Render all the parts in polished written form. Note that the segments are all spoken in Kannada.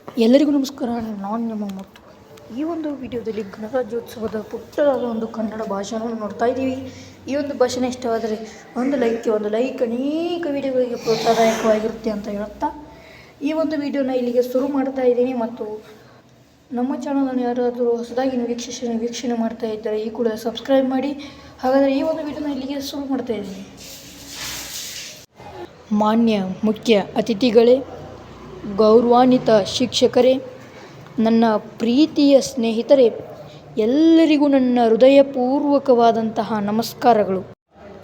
ಎಲ್ಲರಿಗೂ ನಮಸ್ಕಾರ. ನಾನು ನಿಮ್ಮ ಮುತ್ತು. ಈ ಒಂದು ವಿಡಿಯೋದಲ್ಲಿ ಗಣರಾಜ್ಯೋತ್ಸವದ ಪುಟ್ಟದಾದ ಒಂದು ಕನ್ನಡ ಭಾಷಣವನ್ನು ನೋಡ್ತಾ ಇದ್ದೀವಿ. ಈ ಒಂದು ಭಾಷಣ ಇಷ್ಟವಾದರೆ ಒಂದು ಲೈಕ್ ಅನೇಕ ವಿಡಿಯೋಗಳಿಗೆ ಪ್ರೋತ್ಸಾಹದಾಯಕವಾಗಿರುತ್ತೆ ಅಂತ ಹೇಳುತ್ತಾ ಈ ಒಂದು ವಿಡಿಯೋನ ಇಲ್ಲಿಗೆ ಶುರು ಮಾಡ್ತಾ ಇದ್ದೀನಿ. ಮತ್ತು ನಮ್ಮ ಚಾನಲನ್ನು ಯಾರಾದರೂ ಹೊಸದಾಗಿ ವೀಕ್ಷಣೆ ಮಾಡ್ತಾ ಇದ್ದರೆ ಈ ಕೂಡ ಸಬ್ಸ್ಕ್ರೈಬ್ ಮಾಡಿ. ಹಾಗಾದರೆ ಈ ಒಂದು ವಿಡಿಯೋನ ಇಲ್ಲಿಗೆ ಶುರು ಮಾಡ್ತಾ ಇದ್ದೀನಿ. ಮಾನ್ಯ ಮುಖ್ಯ ಅತಿಥಿಗಳೇ, ಗೌರವಾನ್ವಿತ ಶಿಕ್ಷಕರೇ, ನನ್ನ ಪ್ರೀತಿಯ ಸ್ನೇಹಿತರೆ, ಎಲ್ಲರಿಗೂ ನನ್ನ ಹೃದಯಪೂರ್ವಕವಾದಂತಹ ನಮಸ್ಕಾರಗಳು.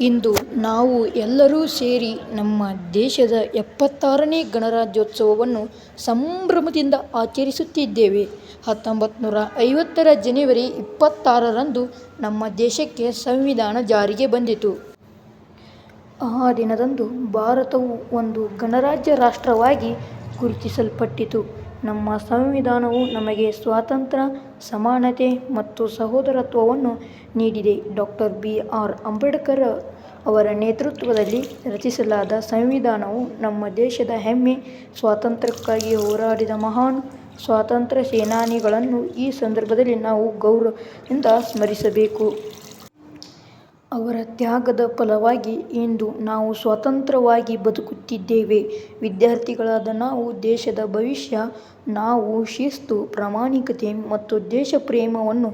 ಇಂದು ನಾವು ಎಲ್ಲರೂ ಸೇರಿ ನಮ್ಮ ದೇಶದ 76ನೇ ಗಣರಾಜ್ಯೋತ್ಸವವನ್ನು ಸಂಭ್ರಮದಿಂದ ಆಚರಿಸುತ್ತಿದ್ದೇವೆ. 1950ರ ಜನವರಿ 26ರಂದು ನಮ್ಮ ದೇಶಕ್ಕೆ ಸಂವಿಧಾನ ಜಾರಿಗೆ ಬಂದಿತು. ಆ ದಿನದಂದು ಭಾರತವು ಒಂದು ಗಣರಾಜ್ಯ ರಾಷ್ಟ್ರವಾಗಿ ಗುರುತಿಸಲ್ಪಟ್ಟಿತು. ನಮ್ಮ ಸಂವಿಧಾನವು ನಮಗೆ ಸ್ವಾತಂತ್ರ್ಯ, ಸಮಾನತೆ ಮತ್ತು ಸಹೋದರತ್ವವನ್ನು ನೀಡಿದೆ. Doctor B R. ಅಂಬೇಡ್ಕರ್ ಅವರ ನೇತೃತ್ವದಲ್ಲಿ ರಚಿಸಲಾದ ಸಂವಿಧಾನವು ನಮ್ಮ ದೇಶದ ಹೆಮ್ಮೆ. ಸ್ವಾತಂತ್ರ್ಯಕ್ಕಾಗಿ ಹೋರಾಡಿದ ಮಹಾನ್ ಸ್ವಾತಂತ್ರ್ಯ ಸೇನಾನಿಗಳನ್ನು ಈ ಸಂದರ್ಭದಲ್ಲಿ ನಾವು ಗೌರವದಿಂದ ಸ್ಮರಿಸಬೇಕು. ಅವರ ತ್ಯಾಗದ ಫಲವಾಗಿ ಇಂದು ನಾವು ಸ್ವತಂತ್ರವಾಗಿ ಬದುಕುತ್ತಿದ್ದೇವೆ. ವಿದ್ಯಾರ್ಥಿಗಳಾದ ನಾವು ದೇಶದ ಭವಿಷ್ಯ. ನಾವು ಶಿಸ್ತು, ಪ್ರಾಮಾಣಿಕತೆ ಮತ್ತು ದೇಶಪ್ರೇಮವನ್ನು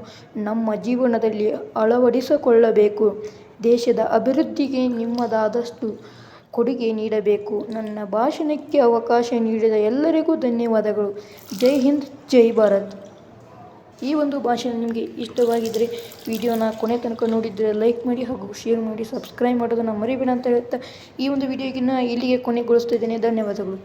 ನಮ್ಮ ಜೀವನದಲ್ಲಿ ಅಳವಡಿಸಿಕೊಳ್ಳಬೇಕು. ದೇಶದ ಅಭಿವೃದ್ಧಿಗೆ ನಿಮ್ಮದಾದಷ್ಟು ಕೊಡುಗೆ ನೀಡಬೇಕು. ನನ್ನ ಭಾಷಣಕ್ಕೆ ಅವಕಾಶ ನೀಡಿದ ಎಲ್ಲರಿಗೂ ಧನ್ಯವಾದಗಳು. ಜೈ ಹಿಂದ್, ಜೈ ಭಾರತ್. ಈ ಒಂದು ಭಾಷಣ ನಿಮಗೆ ಇಷ್ಟವಾಗಿದ್ದರೆ ವಿಡಿಯೋನ ಕೊನೆ ತನಕ ನೋಡಿದರೆ ಲೈಕ್ ಮಾಡಿ ಹಾಗೂ ಶೇರ್ ಮಾಡಿ, ಸಬ್ಸ್ಕ್ರೈಬ್ ಮಾಡೋದನ್ನು ಮರಿಬೇಡ ಅಂತ ಹೇಳ್ತಾ ಈ ಒಂದು ವಿಡಿಯೋಗಿನ್ನ ಇಲ್ಲಿಗೆ ಕೊನೆಗೊಳಿಸ್ತಾ ಇದ್ದೇನೆ. ಧನ್ಯವಾದಗಳು.